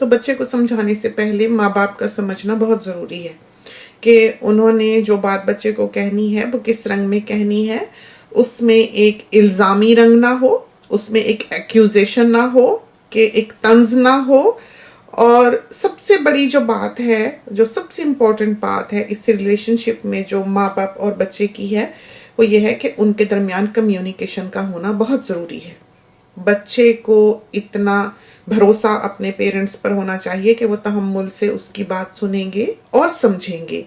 تو بچے کو سمجھانے سے پہلے ماں باپ کا سمجھنا بہت ضروری ہے کہ انہوں نے جو بات بچے کو کہنی ہے وہ کس رنگ میں کہنی ہے. اس میں ایک الزامی رنگ نہ ہو، اس میں ایک ایکیوزیشن نہ ہو، کہ ایک طنز نہ ہو. اور سب سے بڑی جو بات ہے، جو سب سے امپورٹنٹ بات ہے اس ریلیشن شپ میں جو ماں باپ اور بچے کی ہے، وہ یہ ہے کہ ان کے درمیان کمیونیکیشن کا ہونا بہت ضروری ہے. بچے کو اتنا بھروسہ اپنے پیرنٹس پر ہونا چاہیے کہ وہ تحمل سے اس کی بات سنیں گے اور سمجھیں گے،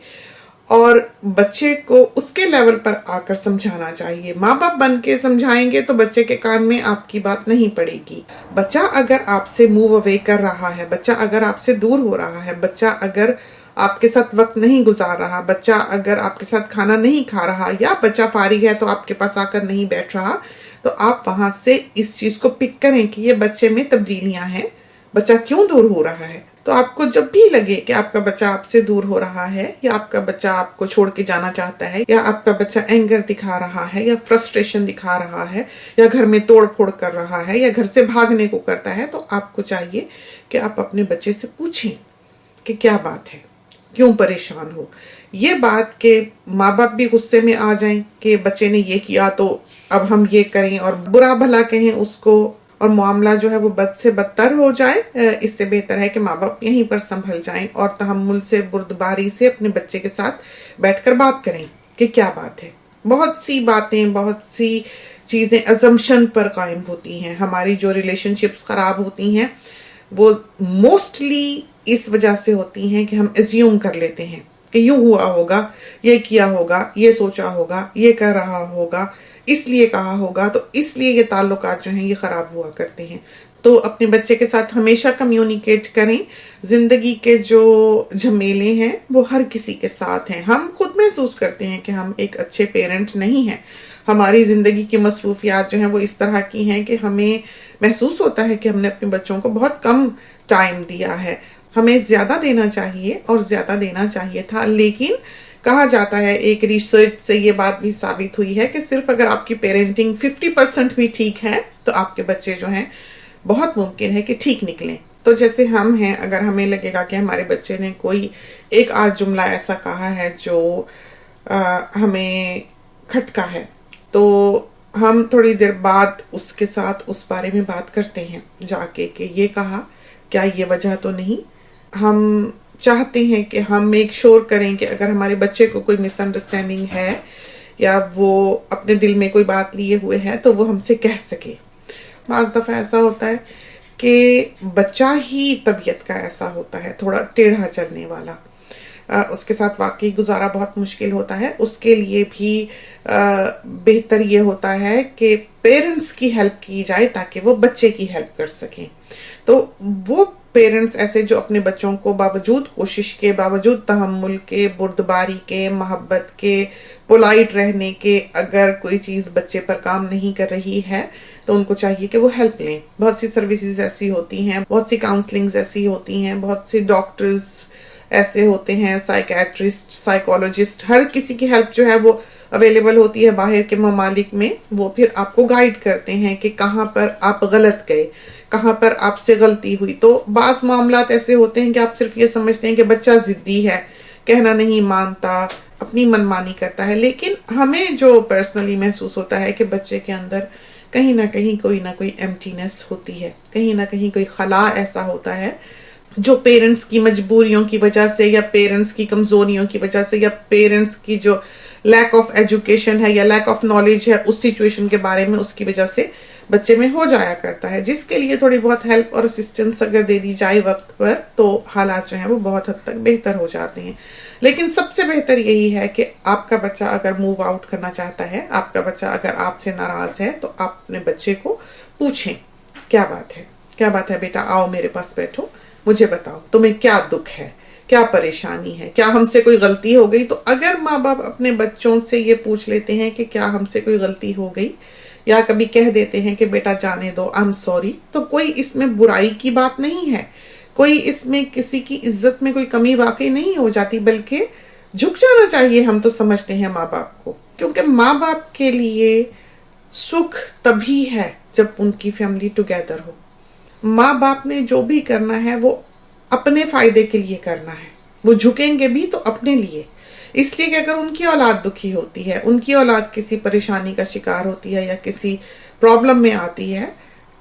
اور بچے کو اس کے لیول پر آ کر سمجھانا چاہیے. ماں باپ بن کے سمجھائیں گے تو بچے کے کان میں آپ کی بات نہیں پڑے گی. بچہ اگر آپ سے موو اوے کر رہا ہے، بچہ اگر آپ سے دور ہو رہا ہے، بچہ اگر آپ کے ساتھ وقت نہیں گزار رہا، بچہ اگر آپ کے ساتھ کھانا نہیں کھا رہا، یا بچہ فارغ ہے تو آپ کے پاس آ کر نہیں بیٹھ رہا، تو آپ وہاں سے اس چیز کو پک کریں کہ یہ بچے میں تبدیلیاں ہیں، بچہ کیوں دور ہو رہا ہے. تو آپ کو جب بھی لگے کہ آپ کا بچہ آپ سے دور ہو رہا ہے، یا آپ کا بچہ آپ کو چھوڑ کے جانا چاہتا ہے، یا آپ کا بچہ اینگر دکھا رہا ہے، یا فرسٹریشن دکھا رہا ہے، یا گھر میں توڑ پھوڑ کر رہا ہے، یا گھر سے بھاگنے کو کرتا ہے، تو آپ کو چاہیے کہ آپ اپنے بچے سے پوچھیں کہ کیا بات ہے، کیوں پریشان ہو. یہ بات کہ ماں باپ بھی غصے میں آ جائیں کہ بچے نے یہ کیا تو اب ہم یہ کریں اور برا بھلا کہیں اس کو، اور معاملہ جو ہے وہ بد سے بدتر ہو جائے، اس سے بہتر ہے کہ ماں باپ یہیں پر سنبھل جائیں اور تحمل سے، بردباری سے اپنے بچے کے ساتھ بیٹھ کر بات کریں کہ کیا بات ہے. بہت سی باتیں، بہت سی چیزیں ازمپشن پر قائم ہوتی ہیں. ہماری جو ریلیشن شپس خراب ہوتی ہیں وہ موسٹلی اس وجہ سے ہوتی ہیں کہ ہم ایزیوم کر لیتے ہیں کہ یوں ہوا ہوگا، یہ کیا ہوگا، یہ سوچا ہوگا، یہ کر رہا ہوگا، اس لیے کہا ہوگا، تو اس لیے یہ تعلقات جو ہیں یہ خراب ہوا کرتے ہیں. تو اپنے بچے کے ساتھ ہمیشہ کمیونیکیٹ کریں. زندگی کے جو جھمیلے ہیں وہ ہر کسی کے ساتھ ہیں. ہم خود محسوس کرتے ہیں کہ ہم ایک اچھے پیرنٹ نہیں ہیں. ہماری زندگی کی مصروفیات جو ہیں وہ اس طرح کی ہیں کہ ہمیں محسوس ہوتا ہے کہ ہم نے اپنے بچوں کو بہت کم ٹائم دیا ہے. ہمیں زیادہ دینا چاہیے اور زیادہ دینا چاہیے تھا. لیکن کہا جاتا ہے، ایک ریسرچ سے یہ بات بھی ثابت ہوئی ہے کہ صرف اگر آپ کی پیرنٹنگ 50% بھی ٹھیک ہے تو آپ کے بچے جو ہیں بہت ممکن ہے کہ ٹھیک نکلیں. تو جیسے ہم ہیں، اگر ہمیں لگے گا کہ ہمارے بچے نے کوئی ایک آدھ جملہ ایسا کہا ہے جو ہمیں کھٹکا ہے، تو ہم تھوڑی دیر بعد اس کے ساتھ اس بارے میں بات کرتے ہیں جا کے کہ یہ کہا، کیا یہ وجہ تو نہیں. ہم چاہتے ہیں کہ ہم میک شور کریں کہ اگر ہمارے بچے کو کوئی مس انڈرسٹینڈنگ ہے یا وہ اپنے دل میں کوئی بات لیے ہوئے ہے تو وہ ہم سے کہہ سکے. بعض دفعہ ایسا ہوتا ہے کہ بچہ ہی طبیعت کا ایسا ہوتا ہے، تھوڑا ٹیڑھا چلنے والا، اس کے ساتھ واقعی گزارا بہت مشکل ہوتا ہے. اس کے لیے بھی بہتر یہ ہوتا ہے کہ پیرنٹس کی ہیلپ کی جائے تاکہ وہ بچے کی ہیلپ کر سکیں. تو وہ پیرنٹس ایسے جو اپنے بچوں کو باوجود کوشش کے، باوجود تحمل کے، بردباری کے، محبت کے، پولائٹ رہنے کے، اگر کوئی چیز بچے پر کام نہیں کر رہی ہے تو ان کو چاہیے کہ وہ ہیلپ لیں. بہت سی سروسز ایسی ہوتی ہیں، بہت سی کاؤنسلنگز ایسی ہوتی ہیں، بہت سے ڈاکٹرز ایسے ہوتے ہیں، سائیکیٹرسٹ، سائیکالوجسٹ، ہر کسی کی ہیلپ جو ہے وہ اویلیبل ہوتی ہے باہر کے ممالک میں. وہ پھر آپ کو گائیڈ کرتے ہیں کہ کہاں پر آپ غلط گئے، کہاں پر آپ سے غلطی ہوئی. تو بعض معاملات ایسے ہوتے ہیں کہ آپ صرف یہ سمجھتے ہیں کہ بچہ ضدی ہے، کہنا نہیں مانتا، اپنی منمانی کرتا ہے. لیکن ہمیں جو پرسنلی محسوس ہوتا ہے کہ بچے کے اندر کہیں نہ کہیں کوئی نہ کوئی ایمٹینس ہوتی ہے، کہیں نہ کہیں کوئی خلا ایسا ہوتا ہے جو پیرنٹس کی مجبوریوں کی وجہ سے، یا پیرنٹس کی کمزوریوں کی وجہ سے، یا پیرنٹس کی جو لیک آف ایجوکیشن ہے یا لیک آف نالج ہے اس سچویشن کے بارے میں، اس کی وجہ سے بچے میں ہو جایا کرتا ہے، جس کے لیے تھوڑی بہت ہیلپ اور اسسٹنس اگر دے دی جائے وقت پر تو حالات جو ہیں وہ بہت حد تک بہتر ہو جاتے ہیں. لیکن سب سے بہتر یہی ہے کہ آپ کا بچہ اگر موو آؤٹ کرنا چاہتا ہے، آپ کا بچہ اگر آپ سے ناراض ہے، تو آپ اپنے بچے کو پوچھیں کیا بات ہے، کیا بات ہے بیٹا، آؤ میرے پاس بیٹھو، مجھے بتاؤ تمہیں کیا دکھ ہے، کیا پریشانی ہے، کیا ہم سے کوئی غلطی ہو گئی. تو اگر ماں باپ اپنے بچوں سے یہ پوچھ لیتے ہیں کہ کیا ہم سے کوئی غلطی ہو گئی، یا کبھی کہہ دیتے ہیں کہ بیٹا جانے دو، آئی ایم سوری، تو کوئی اس میں برائی کی بات نہیں ہے، کوئی اس میں کسی کی عزت میں کوئی کمی واقع نہیں ہو جاتی، بلکہ جھک جانا چاہیے. ہم تو سمجھتے ہیں ماں باپ کو، کیونکہ ماں باپ کے لیے سکھ تبھی ہے جب ان کی فیملی ٹوگیدر ہو. ماں باپ نے جو بھی کرنا ہے وہ اپنے فائدے کے لیے کرنا ہے. وہ جھکیں گے بھی تو اپنے لیے، اس لیے کہ اگر ان کی اولاد دکھی ہوتی ہے، ان کی اولاد کسی پریشانی کا شکار ہوتی ہے یا کسی پرابلم میں آتی ہے،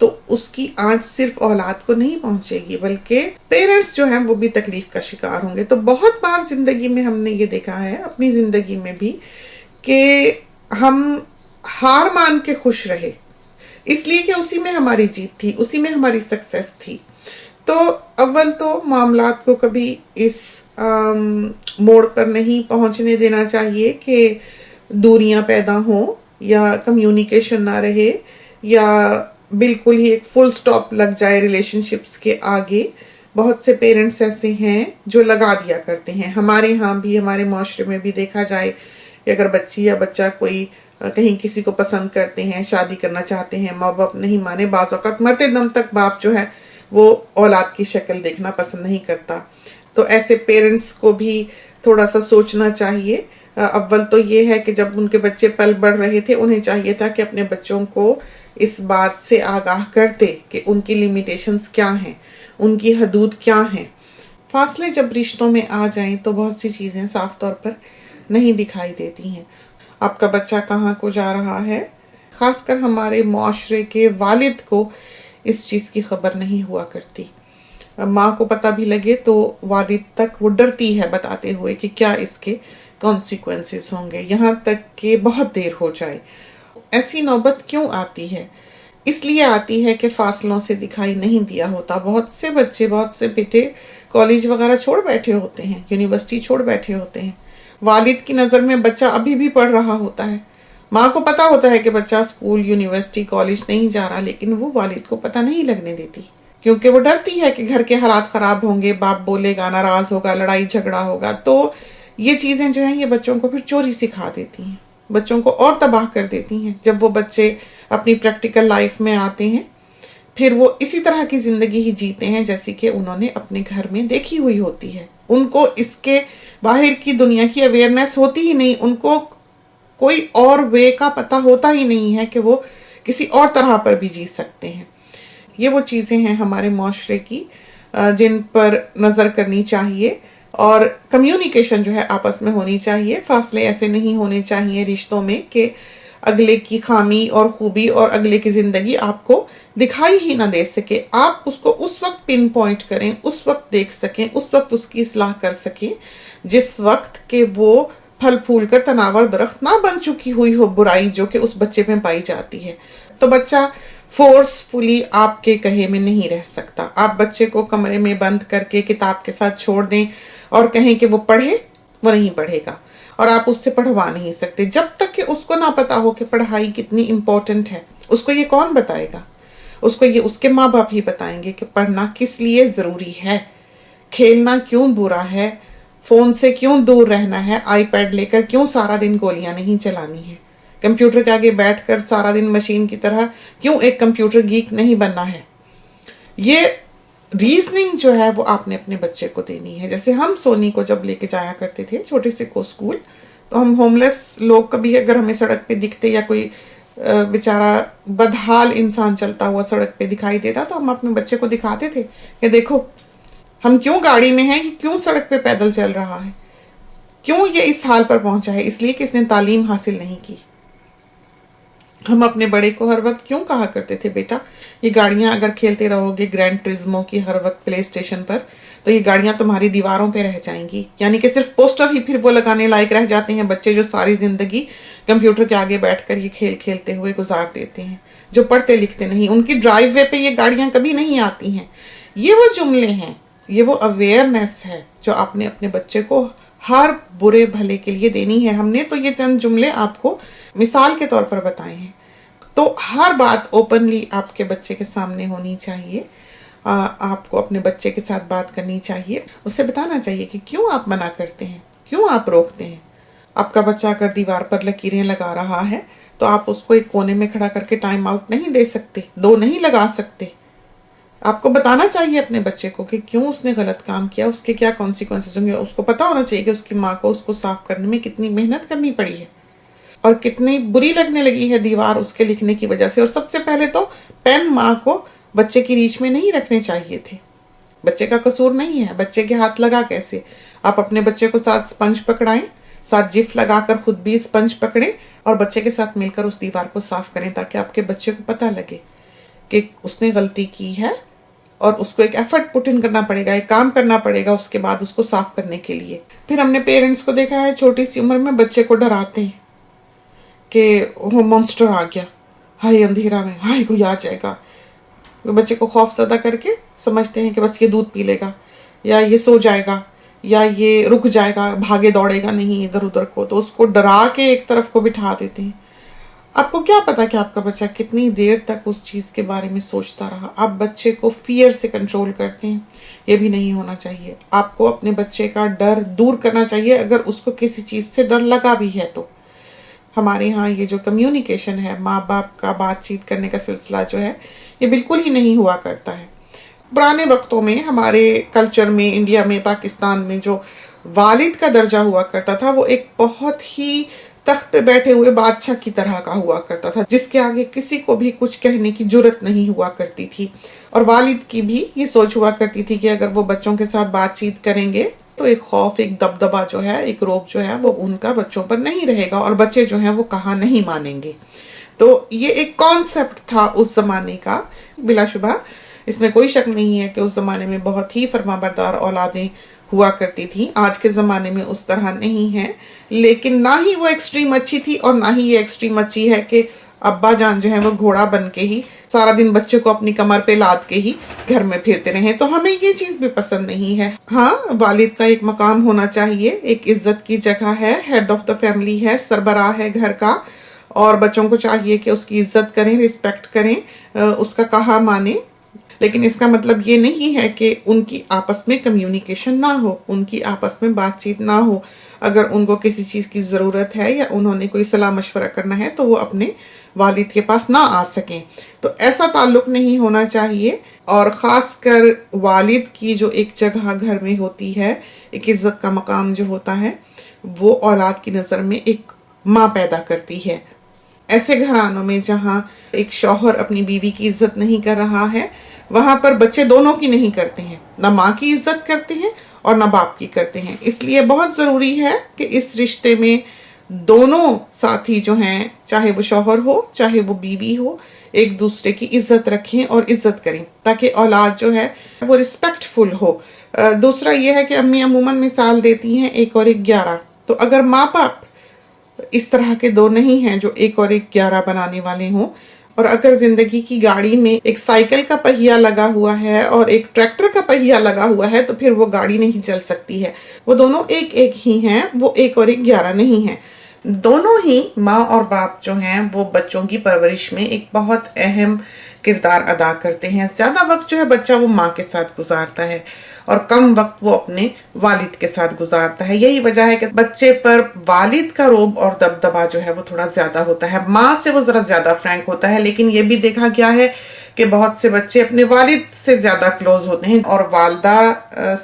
تو اس کی آنچ صرف اولاد کو نہیں پہنچے گی بلکہ پیرنٹس جو ہیں وہ بھی تکلیف کا شکار ہوں گے. تو بہت بار زندگی میں ہم نے یہ دیکھا ہے، اپنی زندگی میں بھی، کہ ہم ہار مان کے خوش رہے اس لیے کہ اسی میں ہماری جیت تھی، اسی میں ہماری سکسیس تھی. تو اول تو معاملات کو کبھی اس موڑ پر نہیں پہنچنے دینا چاہیے کہ دوریاں پیدا ہوں یا کمیونیکیشن نہ رہے یا بالکل ہی ایک فل سٹاپ لگ جائے ریلیشن شپس کے آگے. بہت سے پیرنٹس ایسے ہیں جو لگا دیا کرتے ہیں. ہمارے ہاں بھی، ہمارے معاشرے میں بھی دیکھا جائے کہ اگر بچی یا بچہ کوئی کہیں کسی کو پسند کرتے ہیں، شادی کرنا چاہتے ہیں، ماں باپ نہیں مانے، بعض اوقات مرتے دم تک باپ جو ہے وہ اولاد کی شکل دیکھنا پسند نہیں کرتا. تو ایسے پیرنٹس کو بھی تھوڑا سا سوچنا چاہیے. اول تو یہ ہے کہ جب ان کے بچے پل بڑھ رہے تھے، انہیں چاہیے تھا کہ اپنے بچوں کو اس بات سے آگاہ کرتے کہ ان کی لیمیٹیشنز کیا ہیں، ان کی حدود کیا ہیں. فاصلے جب رشتوں میں آ جائیں تو بہت سی چیزیں صاف طور پر نہیں دکھائی دیتی ہیں. آپ کا بچہ کہاں کو جا رہا ہے، خاص کر ہمارے معاشرے کے والد کو اس چیز کی خبر نہیں ہوا کرتی. ماں کو پتہ بھی لگے تو والد تک وہ ڈرتی ہے بتاتے ہوئے کہ کیا اس کے کانسیکوینسز ہوں گے، یہاں تک کہ بہت دیر ہو جائے. ایسی نوبت کیوں آتی ہے؟ اس لیے آتی ہے کہ فاصلوں سے دکھائی نہیں دیا ہوتا. بہت سے بچے، بہت سے بیٹے کالج وغیرہ چھوڑ بیٹھے ہوتے ہیں، یونیورسٹی چھوڑ بیٹھے ہوتے ہیں. والد کی نظر میں بچہ ابھی بھی پڑھ رہا ہوتا ہے. ماں کو پتا ہوتا ہے کہ بچہ اسکول، یونیورسٹی، کالج نہیں جا رہا، لیکن وہ والد کو پتہ نہیں لگنے دیتی کیونکہ وہ ڈرتی ہے کہ گھر کے حالات خراب ہوں گے، باپ بولے گا، ناراض ہوگا، لڑائی جھگڑا ہوگا. تو یہ چیزیں جو ہیں یہ بچوں کو پھر چوری سکھا دیتی ہیں، بچوں کو اور تباہ کر دیتی ہیں. جب وہ بچے اپنی پریکٹیکل لائف میں آتے ہیں پھر وہ اسی طرح کی زندگی ہی جیتے ہیں جیسی کہ انہوں نے اپنے گھر میں دیکھی ہوئی ہوتی ہے. ان کو اس کے باہر کی دنیا کی اویئرنیس ہوتی ہی نہیں، ان کو کوئی اور وے کا پتہ ہوتا ہی نہیں ہے کہ وہ کسی اور طرح پر بھی جی سکتے ہیں. یہ وہ چیزیں ہیں ہمارے معاشرے کی جن پر نظر کرنی چاہیے، اور کمیونیکیشن جو ہے آپس میں ہونی چاہیے. فاصلے ایسے نہیں ہونے چاہیے رشتوں میں کہ اگلے کی خامی اور خوبی اور اگلے کی زندگی آپ کو دکھائی ہی نہ دے سکے. آپ اس کو اس وقت پن پوائنٹ کریں، اس وقت دیکھ سکیں، اس وقت اس کی اصلاح کر سکیں جس وقت کہ وہ پھل پھول کر تناور درخت نہ بن چکی ہوئی ہو برائی جو کہ اس بچے میں پائی جاتی ہے. تو بچہ فورسفلی آپ کے کہے میں نہیں رہ سکتا. آپ بچے کو کمرے میں بند کر کے کتاب کے ساتھ چھوڑ دیں اور کہیں کہ وہ پڑھے، وہ نہیں پڑھے گا، اور آپ اس سے پڑھوا نہیں سکتے جب تک کہ اس کو نہ پتا ہو کہ پڑھائی کتنی امپورٹنٹ ہے. اس کو یہ کون بتائے گا؟ اس کو یہ اس کے ماں باپ ہی بتائیں گے کہ پڑھنا کس لیے ضروری ہے، کھیلنا کیوں برا ہے، فون سے کیوں دور رہنا ہے، آئی پیڈ لے کر کیوں سارا دن گولیاں نہیں چلانی ہیں، کمپیوٹر کے آگے بیٹھ کر سارا دن مشین کی طرح کیوں ایک کمپیوٹر گیک نہیں بننا ہے. یہ ریزننگ جو ہے وہ آپ نے اپنے بچے کو دینی ہے. جیسے ہم سونی کو جب لے کے جایا کرتے تھے چھوٹے سے کو اسکول، تو ہم ہوم لیس لوگ کبھی اگر ہمیں سڑک پہ دکھتے یا کوئی بیچارہ بدحال انسان چلتا ہوا سڑک پہ دکھائی دیتا تو ہم اپنے بچے کو دکھاتے تھے کہ دیکھو ہم کیوں گاڑی میں ہیں، کیوں سڑک پہ پیدل چل رہا ہے، کیوں یہ اس حال پر پہنچا ہے، اس لیے کہ اس نے تعلیم حاصل نہیں کی. ہم اپنے بڑے کو ہر وقت کیوں کہا کرتے تھے بیٹا یہ گاڑیاں اگر کھیلتے رہو گے گرینڈ ٹرزمو کی ہر وقت پلے اسٹیشن پر تو یہ گاڑیاں تمہاری دیواروں پہ رہ جائیں گی. یعنی کہ صرف پوسٹر ہی پھر وہ لگانے لائق رہ جاتے ہیں بچے جو ساری زندگی کمپیوٹر کے آگے بیٹھ کر یہ کھیل کھیلتے ہوئے گزار دیتے ہیں، جو پڑھتے لکھتے نہیں، ان کی ڈرائیو وے پہ یہ گاڑیاں کبھی نہیں آتی ہیں. یہ وہ جملے ہیں، یہ وہ اویئرنیس ہے جو آپ نے اپنے بچے کو ہر برے بھلے کے لیے دینی ہے. ہم نے تو یہ چند جملے آپ کو مثال کے طور پر بتائے ہیں. تو ہر بات اوپنلی آپ کے بچے کے سامنے ہونی چاہیے. آپ کو اپنے بچے کے ساتھ بات کرنی چاہیے، اسے بتانا چاہیے کہ کیوں آپ منع کرتے ہیں، کیوں آپ روکتے ہیں. آپ کا بچہ اگر دیوار پر لکیریں لگا رہا ہے تو آپ اس کو ایک کونے میں کھڑا کر کے ٹائم آؤٹ نہیں دے سکتے، 2 نہیں لگا سکتے. آپ کو بتانا چاہیے اپنے بچے کو کہ کیوں اس نے غلط کام کیا، اس کے کیا کانسیکوینسز ہوں گے. اس کو پتا ہونا چاہیے کہ اس کی ماں کو اس کو صاف کرنے میں کتنی محنت کرنی پڑی ہے اور کتنی بری لگنے لگی ہے دیوار اس کے لکھنے کی وجہ سے. اور سب سے پہلے تو پین ماں کو بچے کی ریچھ میں نہیں رکھنے چاہیے تھے. بچے کا قصور نہیں ہے. بچے کے ہاتھ لگا کیسے؟ آپ اپنے بچے کو ساتھ اسپنج پکڑائیں، ساتھ جف لگا کر خود بھی اسپنج پکڑیں اور بچے کے ساتھ مل کر اس دیوار کو صاف کریں، تاکہ آپ کے بچے کو پتہ لگے کہ اس نے غلطی کی ہے اور اس کو ایک ایفرٹ پٹ ان کرنا پڑے گا، ایک کام کرنا پڑے گا اس کے بعد اس کو صاف کرنے کے لیے. پھر ہم نے پیرنٹس کو دیکھا ہے چھوٹی سی عمر میں بچے کو ڈراتے ہیں کہ وہ مونسٹر آ گیا، ہائے اندھیرا میں، ہائے کوئی آ جائے گا. بچے کو خوف زدہ کر کے سمجھتے ہیں کہ بس یہ دودھ پی لے گا، یا یہ سو جائے گا، یا یہ رک جائے گا، بھاگے دوڑے گا نہیں ادھر ادھر کو، تو اس کو ڈرا کے ایک طرف کو بٹھا دیتے ہیں. آپ کو کیا پتا کہ آپ کا بچہ کتنی دیر تک اس چیز کے بارے میں سوچتا رہا. آپ بچے کو فیئر سے کنٹرول کرتے ہیں، یہ بھی نہیں ہونا چاہیے. آپ کو اپنے بچے کا ڈر دور کرنا چاہیے اگر اس کو کسی چیز سے ڈر لگا بھی ہے تو. ہمارے ہاں یہ جو کمیونیکیشن ہے، ماں باپ کا بات چیت کرنے کا سلسلہ جو ہے، یہ بالکل ہی نہیں ہوا کرتا ہے. پرانے وقتوں میں ہمارے کلچر میں، انڈیا میں، پاکستان میں جو والد کا درجہ ہوا کرتا تھا وہ ایک بہت ہی تخت پہ بیٹھے ہوئے بادشاہ کی طرح کا ہوا کرتا تھا، جس کے آگے کسی کو بھی کچھ کہنے کی جرت نہیں ہوا کرتی تھی. اور والد کی بھی یہ سوچ ہوا کرتی تھی کہ اگر وہ بچوں کے ساتھ بات چیت کریں گے تو ایک خوف، ایک دبدبہ جو ہے، ایک روب جو ہے وہ ان کا بچوں پر نہیں رہے گا، اور بچے جو ہیں وہ کہا نہیں مانیں گے. تو یہ ایک کانسیپٹ تھا اس زمانے کا. بلا شبہ اس میں کوئی شک نہیں ہے کہ اس زمانے میں بہت ہی فرما بردار اولادیں ہوا کرتی تھی. آج کے زمانے میں اس طرح نہیں ہے، لیکن نہ ہی وہ ایکسٹریم اچھی تھی اور نہ ہی یہ ایکسٹریم اچھی ہے کہ ابا جان جو ہیں وہ گھوڑا بن کے ہی سارا دن بچے کو اپنی کمر پہ لاد کے ہی گھر میں پھرتے رہیں. تو ہمیں یہ چیز بھی پسند نہیں ہے. ہاں، والد کا ایک مقام ہونا چاہیے، ایک عزت کی جگہ ہے، ہیڈ آف دا فیملی ہے، سربراہ ہے گھر کا، اور بچوں کو چاہیے کہ اس کی عزت کریں، رسپیکٹ کریں، اس کا کہا مانیں. لیکن اس کا مطلب یہ نہیں ہے کہ ان کی آپس میں کمیونیکیشن نہ ہو، ان کی آپس میں بات چیت نہ ہو. اگر ان کو کسی چیز کی ضرورت ہے یا انہوں نے کوئی صلاح مشورہ کرنا ہے تو وہ اپنے والد کے پاس نہ آ سکیں. تو ایسا تعلق نہیں ہونا چاہیے. اور خاص کر والد کی جو ایک جگہ گھر میں ہوتی ہے، ایک عزت کا مقام جو ہوتا ہے، وہ اولاد کی نظر میں ایک ماں پیدا کرتی ہے. ایسے گھرانوں میں جہاں ایک شوہر اپنی بیوی کی عزت نہیں کر رہا ہے، وہاں پر بچے دونوں کی نہیں کرتے ہیں، نہ ماں کی عزت کرتے ہیں اور نہ باپ کی کرتے ہیں. اس لیے بہت ضروری ہے کہ اس رشتے میں دونوں ساتھی جو ہیں، چاہے وہ شوہر ہو چاہے وہ بیوی ہو، ایک دوسرے کی عزت رکھیں اور عزت کریں، تاکہ اولاد جو ہے وہ رسپیکٹ فل ہو. دوسرا یہ ہے کہ امی عموماً مثال دیتی ہیں 1 اور 1 11. تو اگر ماں باپ اس طرح کے دو نہیں ہیں جو 1 اور 1 11 بنانے والے ہوں، اور اگر زندگی کی گاڑی میں ایک سائیکل کا پہیہ لگا ہوا ہے اور ایک ٹریکٹر کا پہیہ لگا ہوا ہے تو پھر وہ گاڑی نہیں چل سکتی ہے. وہ دونوں 1 1 ہی ہیں، وہ 1 اور 1 11 نہیں ہیں. دونوں ہی ماں اور باپ جو ہیں وہ بچوں کی پرورش میں ایک بہت اہم کردار ادا کرتے ہیں. زیادہ وقت جو ہے بچہ وہ ماں کے ساتھ گزارتا ہے اور کم وقت وہ اپنے والد کے ساتھ گزارتا ہے. یہی وجہ ہے کہ بچے پر والد کا روب اور دبدبہ جو ہے وہ تھوڑا زیادہ ہوتا ہے. ماں سے وہ ذرا زیادہ فرینک ہوتا ہے، لیکن یہ بھی دیکھا گیا ہے کہ بہت سے بچے اپنے والد سے زیادہ کلوز ہوتے ہیں اور والدہ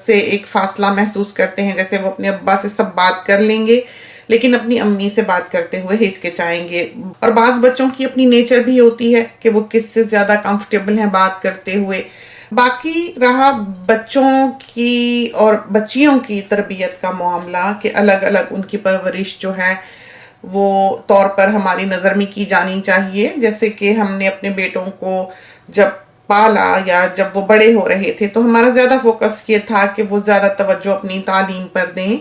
سے ایک فاصلہ محسوس کرتے ہیں. جیسے وہ اپنے ابا سے سب بات کر لیں گے لیکن اپنی امی سے بات کرتے ہوئے ہچکچائیں گے. اور بعض بچوں کی اپنی نیچر بھی ہوتی ہے کہ وہ کس سے زیادہ کمفرٹیبل ہیں بات کرتے ہوئے. باقی رہا بچوں کی اور بچیوں کی تربیت کا معاملہ کہ الگ الگ ان کی پرورش جو ہے وہ طور پر ہماری نظر میں کی جانی چاہیے. جیسے کہ ہم نے اپنے بیٹوں کو جب پالا یا جب وہ بڑے ہو رہے تھے تو ہمارا زیادہ فوکس یہ تھا کہ وہ زیادہ توجہ اپنی تعلیم پر دیں،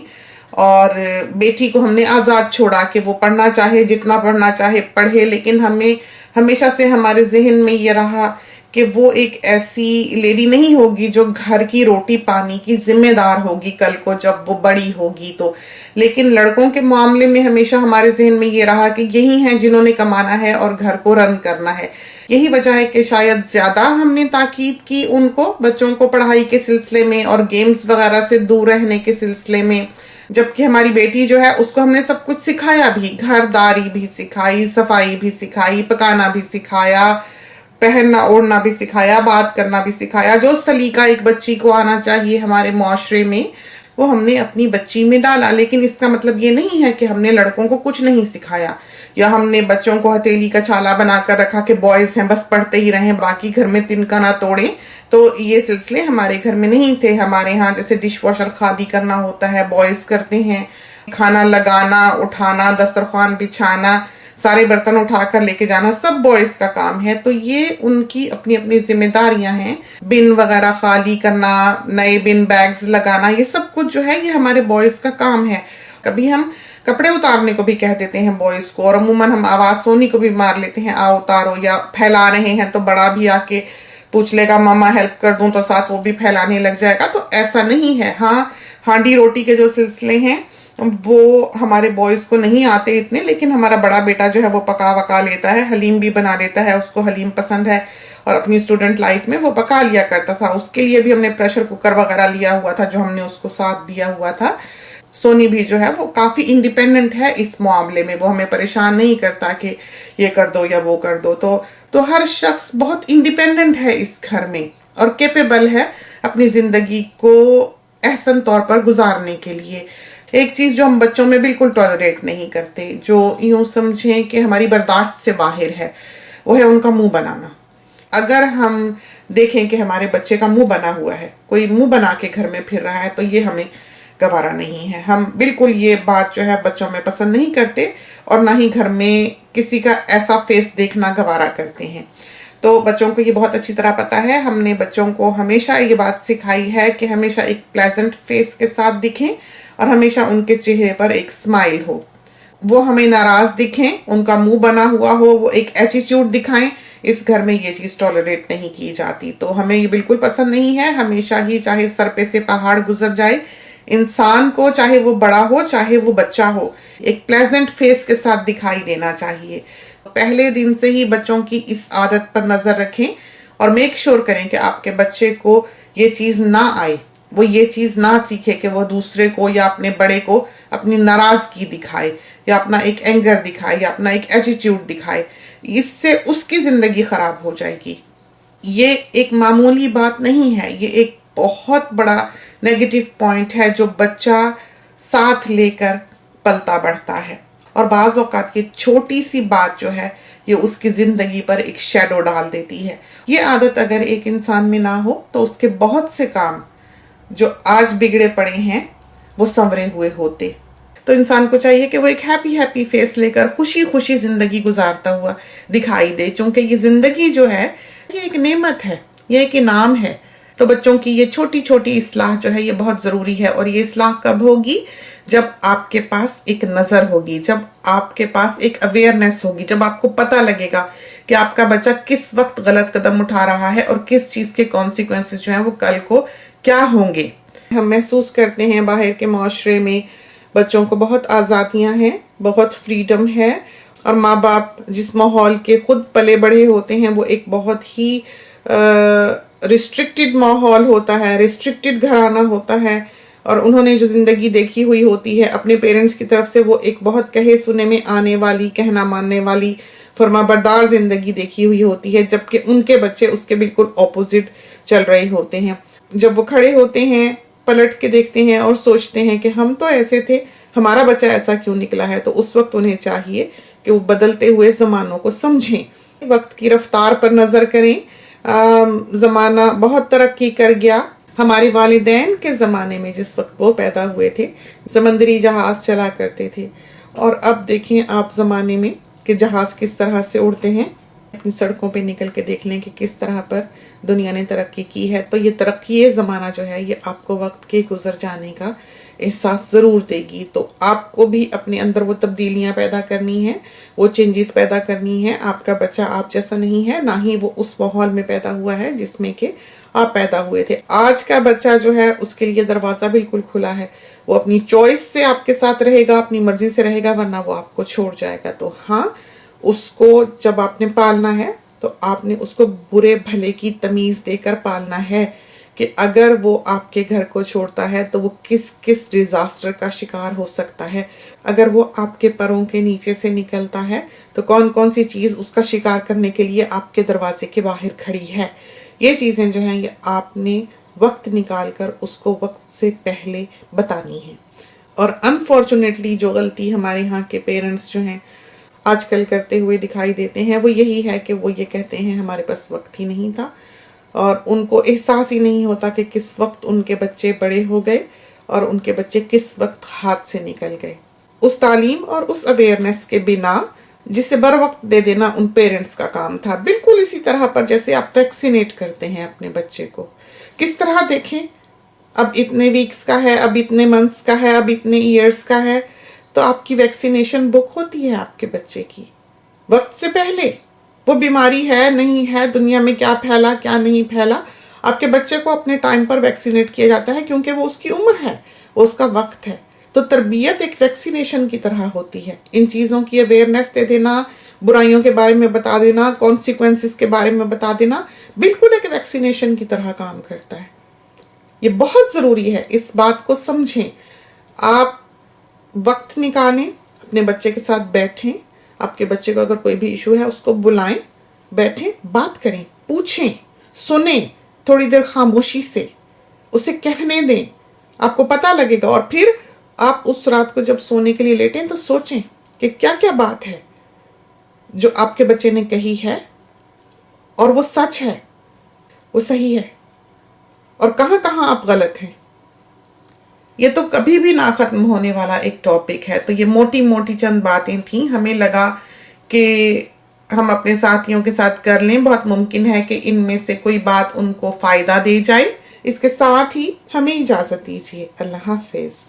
اور بیٹی کو ہم نے آزاد چھوڑا کہ وہ پڑھنا چاہے جتنا پڑھنا چاہے پڑھے. لیکن ہمیں ہمیشہ سے ہمارے ذہن میں یہ رہا کہ وہ ایک ایسی لیڈی نہیں ہوگی جو گھر کی روٹی پانی کی ذمہ دار ہوگی کل کو جب وہ بڑی ہوگی تو. لیکن لڑکوں کے معاملے میں ہمیشہ ہمارے ذہن میں یہ رہا کہ یہی ہیں جنہوں نے کمانا ہے اور گھر کو رن کرنا ہے. یہی وجہ ہے کہ شاید زیادہ ہم نے تاکید کی ان کو، بچوں کو پڑھائی کے سلسلے میں اور گیمز وغیرہ سے دور رہنے کے سلسلے میں، جبکہ ہماری بیٹی جو ہے اس کو ہم نے سب کچھ سکھایا بھی، گھر داری بھی سکھائی، صفائی بھی سکھائی، پکانا بھی سکھایا، پہننا اوڑھنا بھی سکھایا، بات کرنا بھی سکھایا. جو سلیقہ ایک بچی کو آنا چاہیے ہمارے معاشرے میں وہ ہم نے اپنی بچی میں ڈالا. لیکن اس کا مطلب یہ نہیں ہے کہ ہم نے لڑکوں کو کچھ نہیں سکھایا یا ہم نے بچوں کو ہتھیلی کا چھالا بنا کر رکھا کہ بوائز ہیں بس پڑھتے ہی رہیں باقی گھر میں تنکا نہ توڑیں. تو یہ سلسلے ہمارے گھر میں نہیں تھے. ہمارے ہاں جیسے ڈش واشر خالی کرنا ہوتا ہے بوائز کرتے ہیں, کھانا لگانا, اٹھانا, دسترخوان بچھانا, سارے برتن اٹھا کر لے کے جانا سب بوائز کا کام ہے. تو یہ ان کی اپنی اپنی ذمہ داریاں ہیں. بن وغیرہ خالی کرنا, نئے بن بیگز لگانا, یہ سب کچھ جو ہے یہ ہمارے بوائز کا کام ہے. کبھی ہم کپڑے اتارنے کو بھی کہہ دیتے ہیں بوائز کو, اور عموماً ہم آواز سونی کو بھی مار لیتے ہیں آؤ اتارو, یا پھیلا رہے ہیں تو بڑا بھی آ کے پوچھ لے گا ماما ہیلپ کر دوں تو ساتھ وہ بھی پھیلانے لگ جائے گا. تو ایسا نہیں ہے. ہاں ہانڈی روٹی کے جو سلسلے ہیں وہ ہمارے بوائز کو نہیں آتے اتنے, لیکن ہمارا بڑا بیٹا جو ہے وہ پکا وکا لیتا ہے, حلیم بھی بنا لیتا ہے, اس کو حلیم پسند ہے, اور اپنی اسٹوڈنٹ لائف میں وہ پکا لیا کرتا تھا. اس کے لیے بھی ہم نے پریشر کوکر وغیرہ لیا ہوا تھا جو ہم نے اس کو ساتھ دیا ہوا تھا. سونی بھی جو ہے وہ کافی انڈیپینڈنٹ ہے اس معاملے میں, وہ ہمیں پریشان نہیں کرتا کہ یہ کر دو یا وہ کر دو. تو ہر شخص بہت انڈیپینڈنٹ ہے اس گھر میں اور کیپیبل ہے اپنی زندگی کو احسن طور پر گزارنے کے لیے. ایک چیز جو ہم بچوں میں بالکل ٹالریٹ نہیں کرتے, جو یوں سمجھیں کہ ہماری برداشت سے باہر ہے, وہ ہے ان کا منہ بنانا. اگر ہم دیکھیں کہ ہمارے بچے کا منہ بنا ہوا ہے, کوئی منہ بنا کے گھر میں پھر رہا ہے, تو یہ ہمیں گوارا نہیں ہے. ہم بالکل یہ بات جو ہے بچوں میں پسند نہیں کرتے, اور نہ ہی گھر میں کسی کا ایسا فیس دیکھنا گوارا کرتے ہیں. تو بچوں کو یہ بہت اچھی طرح پتا ہے. ہم نے بچوں کو ہمیشہ یہ بات سکھائی ہے کہ ہمیشہ ایک پلیزنٹ فیس کے ساتھ دکھیں اور ہمیشہ ان کے چہرے پر ایک اسمائل ہو. وہ ہمیں ناراض دکھیں, ان کا منہ بنا ہوا ہو, وہ ایک ایٹیٹیوڈ دکھائیں, اس گھر میں یہ چیز ٹالریٹ نہیں کی جاتی. تو ہمیں یہ بالکل پسند نہیں ہے. ہمیشہ ہی چاہے سر پہ سے پہاڑ گزر جائے, انسان کو چاہے وہ بڑا ہو چاہے وہ بچہ ہو, ایک پلیزنٹ فیس کے ساتھ دکھائی دینا چاہیے. پہلے دن سے ہی بچوں کی اس عادت پر نظر رکھیں اور میک شور کریں کہ آپ کے بچے کو یہ چیز نہ آئے, وہ یہ چیز نہ سیکھے کہ وہ دوسرے کو یا اپنے بڑے کو اپنی ناراضگی دکھائے یا اپنا ایک اینگر دکھائے یا اپنا ایک ایٹیٹیوڈ دکھائے. اس سے اس کی زندگی خراب ہو جائے گی. یہ ایک معمولی بات نہیں ہے, یہ ایک بہت بڑا نیگیٹو پوائنٹ ہے جو بچہ ساتھ لے کر پلتا بڑھتا ہے. اور بعض اوقات یہ چھوٹی سی بات جو ہے یہ اس کی زندگی پر ایک شیڈو ڈال دیتی ہے. یہ عادت اگر ایک انسان میں نہ ہو تو اس کے بہت سے کام جو آج بگڑے پڑے ہیں وہ سنورے ہوئے ہوتے. تو انسان کو چاہیے کہ وہ ایک ہیپی فیس لے کر خوشی خوشی زندگی گزارتا ہوا دکھائی دے, چونکہ یہ زندگی جو ہے یہ ایک نعمت ہے, یہ ایک انعام ہے. تو بچوں کی یہ چھوٹی چھوٹی اصلاح جو ہے یہ بہت ضروری ہے. اور یہ اصلاح کب ہوگی؟ جب آپ کے پاس ایک نظر ہوگی, جب آپ کے پاس ایک اویئرنیس ہوگی, جب آپ کو پتہ لگے گا کہ آپ کا بچہ کس وقت غلط قدم اٹھا رہا ہے اور کس چیز کے کانسیکوینسز جو ہیں وہ کل کو کیا ہوں گے. ہم محسوس کرتے ہیں باہر کے معاشرے میں بچوں کو بہت آزادیاں ہیں, بہت فریڈم ہے, اور ماں باپ جس ماحول کے خود پلے بڑھے ہوتے ہیں وہ ایک بہت ہی ریسٹرکٹڈ ماحول ہوتا ہے, ریسٹرکٹڈ گھرانہ ہوتا ہے, اور انہوں نے جو زندگی دیکھی ہوئی ہوتی ہے اپنے پیرنٹس کی طرف سے وہ ایک بہت کہے سنے میں آنے والی, کہنا ماننے والی, فرما بردار زندگی دیکھی ہوئی ہوتی ہے, جبکہ ان کے بچے اس کے بالکل اپوزٹ چل رہے ہوتے ہیں. جب وہ کھڑے ہوتے ہیں پلٹ کے دیکھتے ہیں اور سوچتے ہیں کہ ہم تو ایسے تھے, ہمارا بچہ ایسا کیوں نکلا ہے, تو اس وقت انہیں چاہیے کہ وہ بدلتے ہوئے زمانوں کو سمجھیں, وقت کی رفتار پر نظر کریں. زمانہ بہت ترقی کر گیا. ہمارے والدین کے زمانے میں جس وقت وہ پیدا ہوئے تھے سمندری جہاز چلا کرتے تھے, اور اب دیکھیں آپ زمانے میں کہ جہاز کس طرح سے اڑتے ہیں. اپنی سڑکوں پہ نکل کے دیکھ لیں کہ کس طرح پر دنیا نے ترقی کی ہے. تو یہ ترقی زمانہ جو ہے یہ آپ کو وقت کے گزر جانے کا احساس ضرور دے گی. تو آپ کو بھی اپنے اندر وہ تبدیلیاں پیدا کرنی ہیں, وہ چینجز پیدا کرنی ہیں. آپ کا بچہ آپ جیسا نہیں ہے, نہ ہی وہ اس ماحول میں پیدا ہوا ہے جس میں کہ آپ پیدا ہوئے تھے. آج کا بچہ جو ہے اس کے لیے دروازہ بالکل کھلا ہے, وہ اپنی چوائس سے آپ کے ساتھ رہے گا, اپنی مرضی سے رہے گا, ورنہ وہ آپ کو چھوڑ جائے گا. تو ہاں, اس کو جب آپ نے پالنا ہے تو آپ نے اس کو برے بھلے کی تمیز دے کر پالنا ہے کہ اگر وہ آپ کے گھر کو چھوڑتا ہے تو وہ کس کس ڈیزاسٹر کا شکار ہو سکتا ہے. اگر وہ آپ کے پروں کے نیچے سے نکلتا ہے تو کون کون سی چیز اس کا شکار کرنے کے لیے آپ کے دروازے کے باہر کھڑی ہے. یہ چیزیں جو ہیں یہ آپ نے وقت نکال کر اس کو وقت سے پہلے بتانی ہے۔ اور انفارچونیٹلی جو غلطی ہمارے ہاں کے پیرنٹس جو ہیں آج کل کرتے ہوئے دکھائی دیتے ہیں وہ یہی ہے کہ وہ یہ کہتے ہیں ہمارے پاس وقت ہی نہیں تھا، اور ان کو احساس ہی نہیں ہوتا کہ کس وقت ان کے بچے بڑے ہو گئے اور ان کے بچے کس وقت ہاتھ سے نکل گئے۔ اس تعلیم اور اس اویئرنیس کے بنا جسے بر وقت دے دینا ان پیرنٹس کا کام تھا، بالکل اسی طرح پر جیسے آپ ویکسینیٹ کرتے ہیں اپنے بچے کو۔ کس طرح دیکھیں، اب اتنے ویکس کا ہے، اب اتنے منتھس کا ہے، اب اتنے ایئرس کا ہے، تو آپ کی ویکسینیشن بک ہوتی ہے آپ کے بچے کی وقت سے پہلے۔ وہ بیماری ہے نہیں ہے، دنیا میں کیا پھیلا کیا نہیں پھیلا، آپ کے بچے کو اپنے ٹائم پر ویکسینیٹ کیا جاتا ہے کیونکہ وہ اس کی عمر ہے، وہ اس کا وقت ہے۔ تو تربیت ایک ویکسینیشن کی طرح ہوتی ہے، ان چیزوں کی اویئرنیس دے دینا، برائیوں کے بارے میں بتا دینا، کانسیکوینسز کے بارے میں بتا دینا، بالکل ایک ویکسینیشن کی طرح کام کرتا ہے۔ یہ بہت ضروری ہے، اس بات کو سمجھیں۔ آپ وقت نکالیں، اپنے بچے کے ساتھ بیٹھیں، آپ کے بچے کو اگر کوئی بھی ایشو ہے اس کو بلائیں، بیٹھیں، بات کریں، پوچھیں، سنیں، تھوڑی دیر خاموشی سے اسے کہنے دیں، آپ کو پتہ لگے گا۔ اور پھر آپ اس رات کو جب سونے کے لیے لیٹیں تو سوچیں کہ کیا کیا بات ہے جو آپ کے بچے نے کہی ہے اور وہ سچ ہے، وہ صحیح ہے، اور کہاں کہاں آپ غلط ہیں۔ یہ تو کبھی بھی نہ ختم ہونے والا ایک ٹاپک ہے۔ تو یہ موٹی موٹی چند باتیں تھیں، ہمیں لگا کہ ہم اپنے ساتھیوں کے ساتھ کر لیں، بہت ممکن ہے کہ ان میں سے کوئی بات ان کو فائدہ دے جائے۔ اس کے ساتھ ہی ہمیں اجازت دیجیے، اللہ حافظ۔